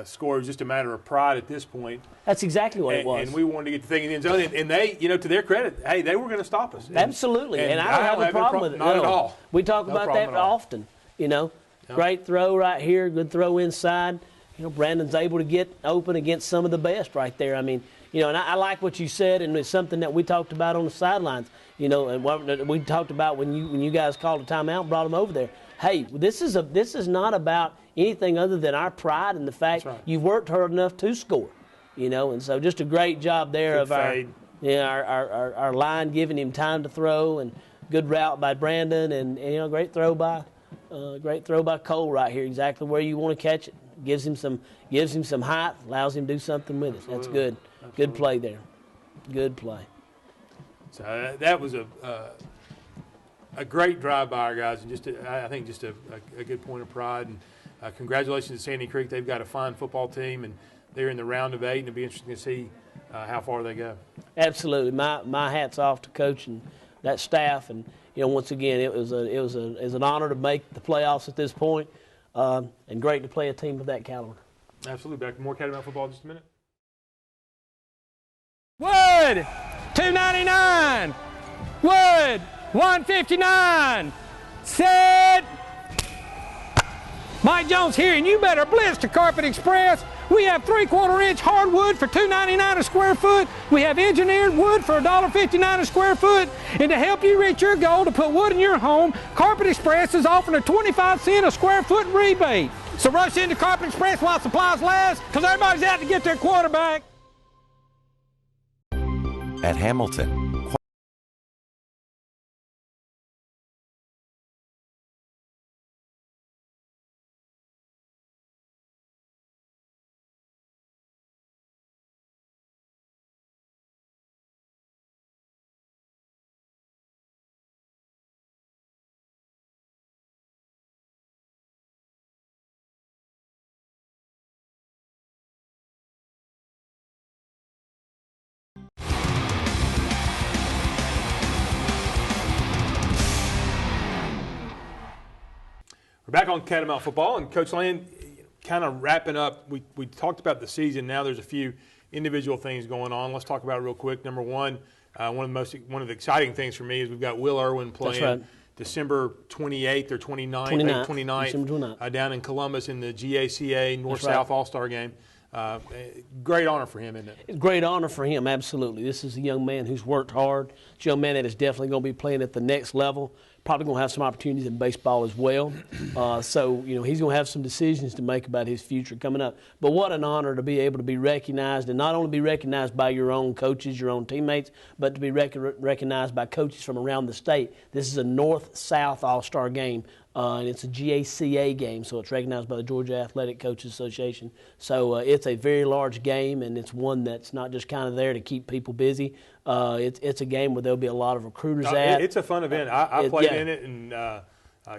score. It was just a matter of pride at this point. That's exactly what it was. And we wanted to get the thing in the end zone. And they, to their credit, hey, they were going to stop us. Absolutely. And I don't have a problem with it. Not at all. We talk about that often, Great throw right here, good throw inside. Brandon's able to get open against some of the best right there. I mean, and I like what you said, and it's something that we talked about on the sidelines. And what we talked about when you guys called a timeout and brought them over there. Hey, this is not about anything other than our pride and the fact you've worked hard enough to score. And so just a great job there good of fade. our line giving him time to throw, and good route by Brandon, and great throw by Cole right here, exactly where you want to catch it. Gives him some height, allows him to do something with it. Absolutely. That's good. Absolutely. Good play there. Good play. So that was a great drive by our guys, and I think just a good point of pride. And congratulations to Sandy Creek. They've got a fine football team, and they're in the round of 8, and it'll be interesting to see how far they go. Absolutely. My hat's off to Coach and that staff, and once again it was an honor to make the playoffs at this point. And great to play a team of that caliber. Absolutely. Back to more Catamount football in just a minute. Wood, $2.99. Wood, $1.59. Set. Mike Jones here, and you better blitz to Carpet Express. We have 3/4 inch hardwood for $2.99 a square foot. We have engineered wood for $1.59 a square foot. And to help you reach your goal to put wood in your home, Carpet Express is offering a 25-cent a square foot rebate. So rush into Carpet Express while supplies last, because everybody's out to get their quarterback. At Hamilton, We're back on Catamount football, and Coach Land, kind of wrapping up. We talked about the season. Now there's a few individual things going on. Let's talk about it real quick. Number one, one of the exciting things for me is we've got Will Irwin playing December 28th or 29th down in Columbus in the GACA North-South All-Star game. Great honor for him, isn't it? It's a great honor for him, absolutely. This is a young man who's worked hard. It's a young man that is definitely going to be playing at the next level. Probably going to have some opportunities in baseball as well. So, he's going to have some decisions to make about his future coming up. But what an honor to be able to be recognized, and not only be recognized by your own coaches, your own teammates, but to be recognized by coaches from around the state. This is a North-South All-Star game. And it's a GACA game, so it's recognized by the Georgia Athletic Coaches Association. So it's a very large game, and it's one that's not just kind of there to keep people busy. It's a game where there'll be a lot of recruiters at. It's a fun event. I played in it, and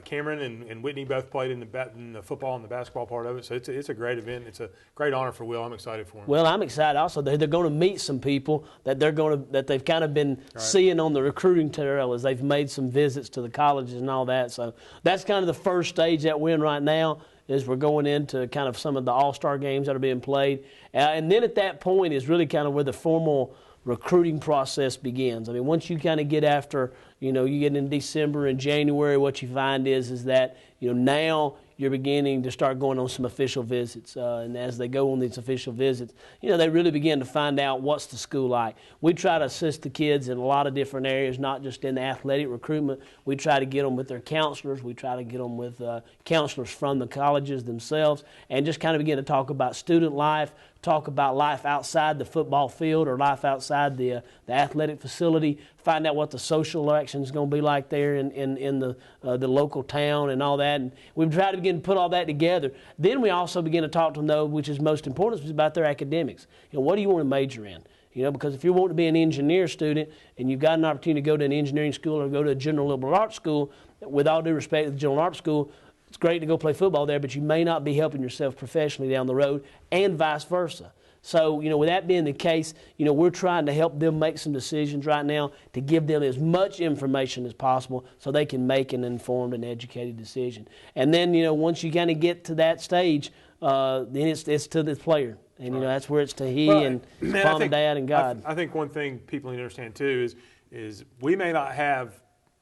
Cameron and Whitney both played in the football and the basketball part of it. So it's a great event. It's a great honor for Will. I'm excited for him. Well, I'm excited also. They're going to meet some people that they've kind of been seeing on the recruiting trail as they've made some visits to the colleges and all that. So that's kind of the first stage that we're in right now. Is we're going into kind of some of the all-star games that are being played, and then at that point is really kind of where the formal recruiting process begins. I mean, once you kind of get after, you get in December and January, what you find is that, now you're beginning to start going on some official visits. And as they go on these official visits, they really begin to find out what's the school like. We try to assist the kids in a lot of different areas, not just in the athletic recruitment. We try to get them with their counselors. We try to get them with counselors from the colleges themselves, and just kind of begin to talk about student life, talk about life outside the football field or life outside the athletic facility, find out what the social action is going to be like there in the local town and all that. And we try to begin to put all that together. Then we also begin to talk to them, though, which is most important, is about their academics. What do you want to major in? Because if you want to be an engineer student and you've got an opportunity to go to an engineering school or go to a general liberal arts school, with all due respect to the general arts school, it's great to go play football there, but you may not be helping yourself professionally down the road, and vice versa. So, with that being the case, we're trying to help them make some decisions right now to give them as much information as possible so they can make an informed and educated decision. And then, once you kind of get to that stage, then it's to the player. And, that's where it's to he and mom and dad and God. I think one thing people need to understand, too, is we might have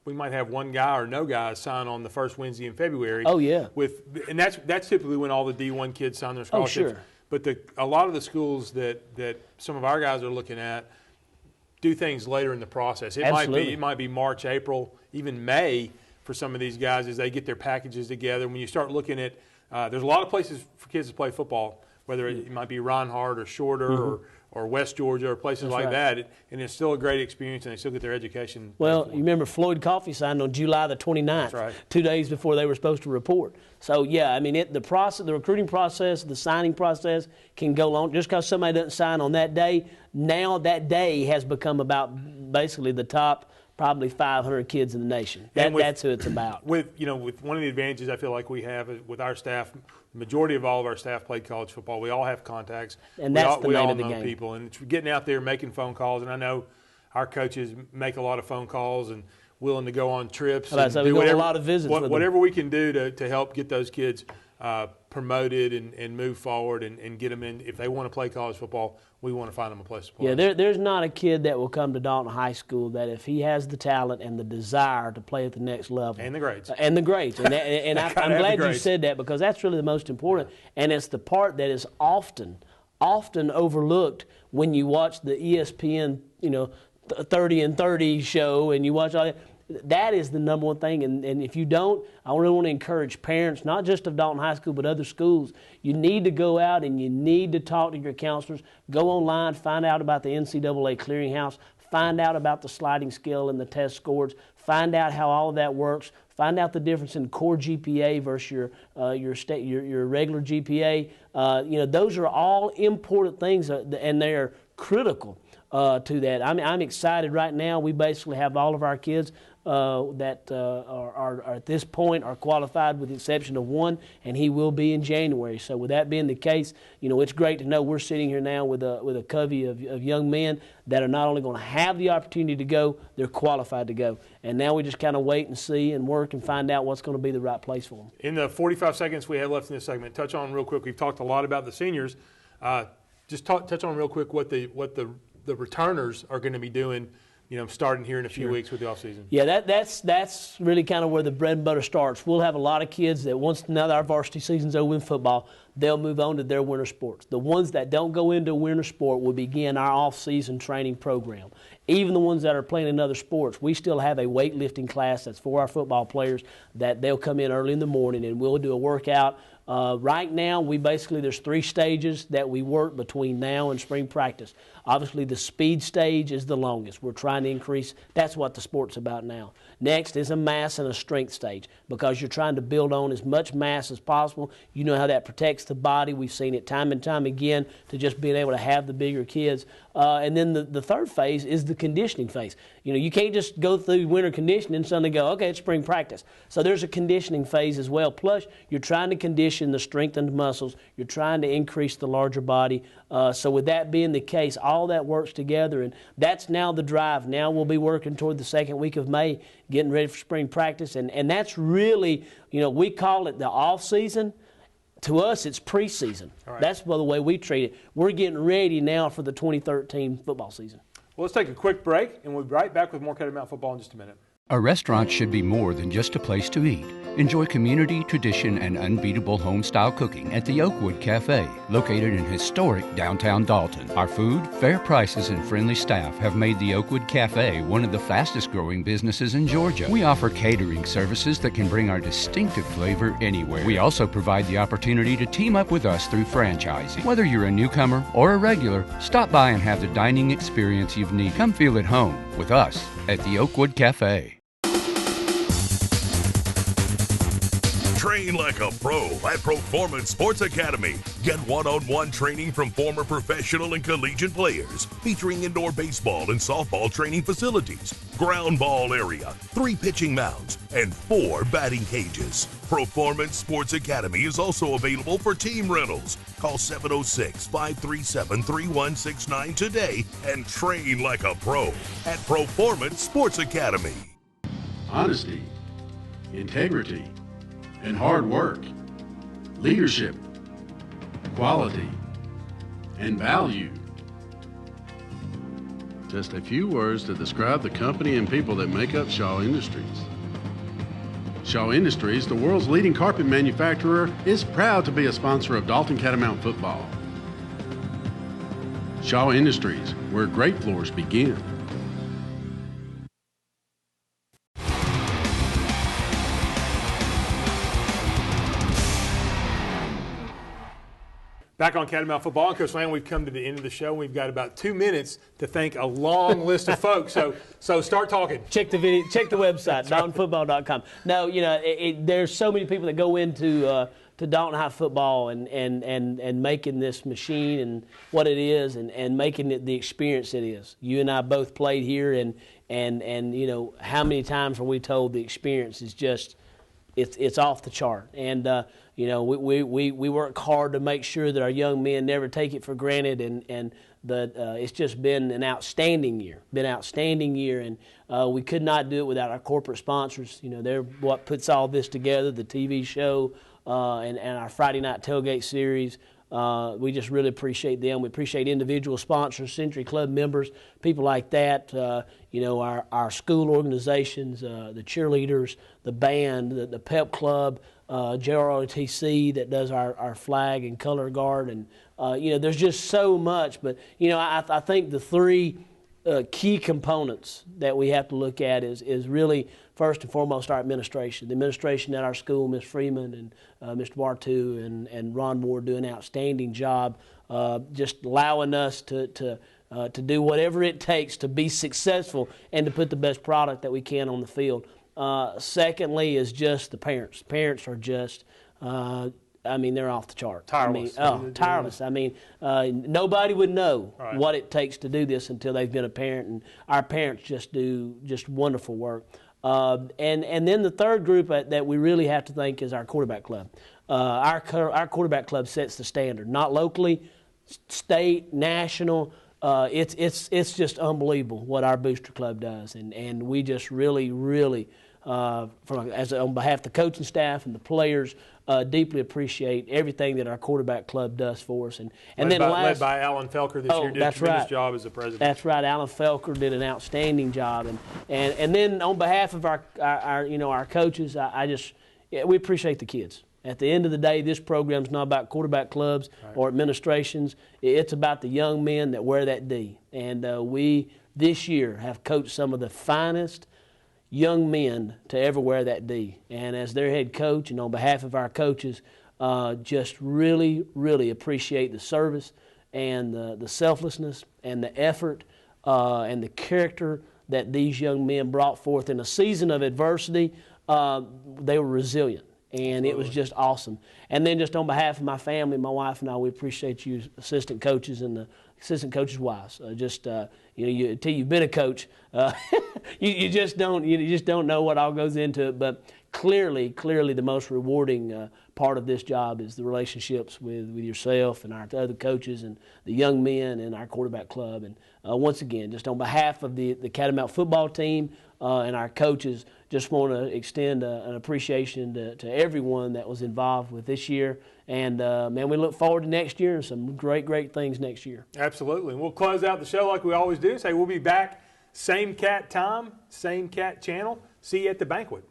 one guy or no guys sign on the first Wednesday in February. Oh, yeah. And that's typically when all the D1 kids sign their scholarships. Oh, sure. But a lot of the schools that some of our guys are looking at do things later in the process. It might be March, April, even May for some of these guys as they get their packages together. When you start looking at there's a lot of places for kids to play football, whether it might be Reinhardt or Shorter or West Georgia or places like that, and it's still a great experience, and they still get their education. Well, you remember Floyd Coffey signed on July the 29th, 2 days before they were supposed to report. So, yeah, I mean, the recruiting process, the signing process can go long. Just because somebody doesn't sign on that day, now that day has become about basically the top probably 500 kids in the nation. That's who it's about. With one of the advantages I feel like we have with our staff, the majority of all of our staff played college football. We all have contacts. And that's the name of the game. We all know people. And it's getting out there, making phone calls. And I know our coaches make a lot of phone calls and willing to go on trips. So we go on a lot of visits with them. Whatever we can do to help get those kids promoted and move forward and get them in. If they want to play college football, we want to find them a place to play. Yeah, there's not a kid that will come to Dalton High School that if he has the talent and the desire to play at the next level. And the grades. And the grades. And I'm glad you said that, because that's really the most important. And it's the part that is often overlooked when you watch the ESPN, 30 and 30 show and you watch all that. That is the number one thing, and if you don't, I really want to encourage parents, not just of Dalton High School, but other schools. You need to go out and you need to talk to your counselors. Go online, find out about the NCAA clearinghouse, find out about the sliding scale and the test scores, find out how all of that works, find out the difference in core GPA versus your regular GPA. Those are all important things, and they are critical to that. I'm excited right now. We basically have all of our kids that are at this point are qualified, with the exception of one, and he will be in January. So with that being the case, it's great to know we're sitting here now with a covey of young men that are not only going to have the opportunity to go, they're qualified to go. And now we just kind of wait and see and work and find out what's going to be the right place for them. In the 45 seconds we have left in this segment, touch on real quick. We've talked a lot about the seniors. Just touch on real quick what the returners are going to be doing, starting here in a few weeks with the offseason. Yeah, that's really kind of where the bread and butter starts. We'll have a lot of kids that now that our varsity season's over in football, they'll move on to their winter sports. The ones that don't go into winter sport will begin our off-season training program. Even the ones that are playing in other sports, we still have a weightlifting class that's for our football players that they'll come in early in the morning and we'll do a workout. Right now, there's 3 stages that we work between now and spring practice. Obviously, the speed stage is the longest. We're trying to increase. That's what the sport's about now. Next is a mass and a strength stage, because you're trying to build on as much mass as possible. You know how that protects the body. We've seen it time and time again, to just being able to have the bigger kids. And then the third phase is the conditioning phase. You can't just go through winter conditioning and suddenly go, okay, it's spring practice. So there's a conditioning phase as well. Plus, you're trying to condition the strengthened muscles. You're trying to increase the larger body. So with that being the case, all that works together, and that's now the drive. Now we'll be working toward the second week of May, getting ready for spring practice, and that's really, we call it the off season. To us, it's preseason. Right. That's the way we treat it. We're getting ready now for the 2013 football season. Well, let's take a quick break, and we'll be right back with more Catamount football in just a minute. A restaurant should be more than just a place to eat. Enjoy community, tradition, and unbeatable home-style cooking at the Oakwood Cafe, located in historic downtown Dalton. Our food, fair prices, and friendly staff have made the Oakwood Cafe one of the fastest-growing businesses in Georgia. We offer catering services that can bring our distinctive flavor anywhere. We also provide the opportunity to team up with us through franchising. Whether you're a newcomer or a regular, stop by and have the dining experience you've needed. Come feel at home with us at the Oakwood Cafe. Train like a pro at Performance Sports Academy. Get one-on-one training from former professional and collegiate players, featuring indoor baseball and softball training facilities, ground ball area, 3 pitching mounds, and 4 batting cages. Performance Sports Academy is also available for team rentals. Call 706-537-3169 today and train like a pro at Performance Sports Academy. Honesty, integrity, and hard work, leadership, quality, and value. Just a few words to describe the company and people that make up Shaw Industries. Shaw Industries, the world's leading carpet manufacturer, is proud to be a sponsor of Dalton Catamount football. Shaw Industries, where great floors begin. Back on Catamount football, and Coach Land, we've come to the end of the show. We've got about 2 minutes to thank a long list of folks. So start talking. Check the video. Check the website, DaltonFootball.com. No, there's so many people that go into to Dalton High football and making this machine and what it is and making it the experience it is. You and I both played here, and how many times are we told the experience is just it's off the chart. And we work hard to make sure that our young men never take it for granted, and that it's just been an outstanding year. And we could not do it without our corporate sponsors. They're what puts all this together, the TV show, and our Friday night tailgate series. We just really appreciate them. We appreciate individual sponsors, Century Club members, people like that. Our school organizations, the cheerleaders, the band, the pep club, JROTC that does our flag and color guard, and there's just so much. But I think the three key components that we have to look at is really first and foremost our administration. The administration at our school, Ms. Freeman and Mr. Bartu and Ron Ward do an outstanding job just allowing us to do whatever it takes to be successful and to put the best product that we can on the field. Secondly is just the parents. Parents are just they're off the chart. Tireless. Tireless. Nobody would know what it takes to do this until they've been a parent, and our parents just do just wonderful work. And then the third group that we really have to thank is our quarterback club. Our quarterback club sets the standard, not locally, state, national. It's just unbelievable what our booster club does, and we just really on behalf of the coaching staff and the players, deeply appreciate everything that our quarterback club does for us. Led by Alan Felker this year, did a tremendous job as the president. That's right. Alan Felker did an outstanding job, and then on behalf of our coaches, we appreciate the kids. At the end of the day, this program's not about quarterback clubs or administrations. It's about the young men that wear that D. And we, this year, have coached some of the finest young men to ever wear that D. And as their head coach and on behalf of our coaches, just really appreciate the service and the selflessness and the effort and the character that these young men brought forth in a season of adversity. They were resilient. And it was just awesome. And then just on behalf of my family, my wife and I, we appreciate you assistant coaches and the assistant coaches' wives. Until you've been a coach, you just don't know what all goes into it. But clearly the most rewarding part of this job is the relationships with yourself and our other coaches and the young men and our quarterback club. And once again, just on behalf of the Catamount football team and our coaches, just want to extend an appreciation to everyone that was involved with this year. And, we look forward to next year and some great things next year. Absolutely. And we'll close out the show like we always do. Say we'll be back, same cat time, same cat channel. See you at the banquet.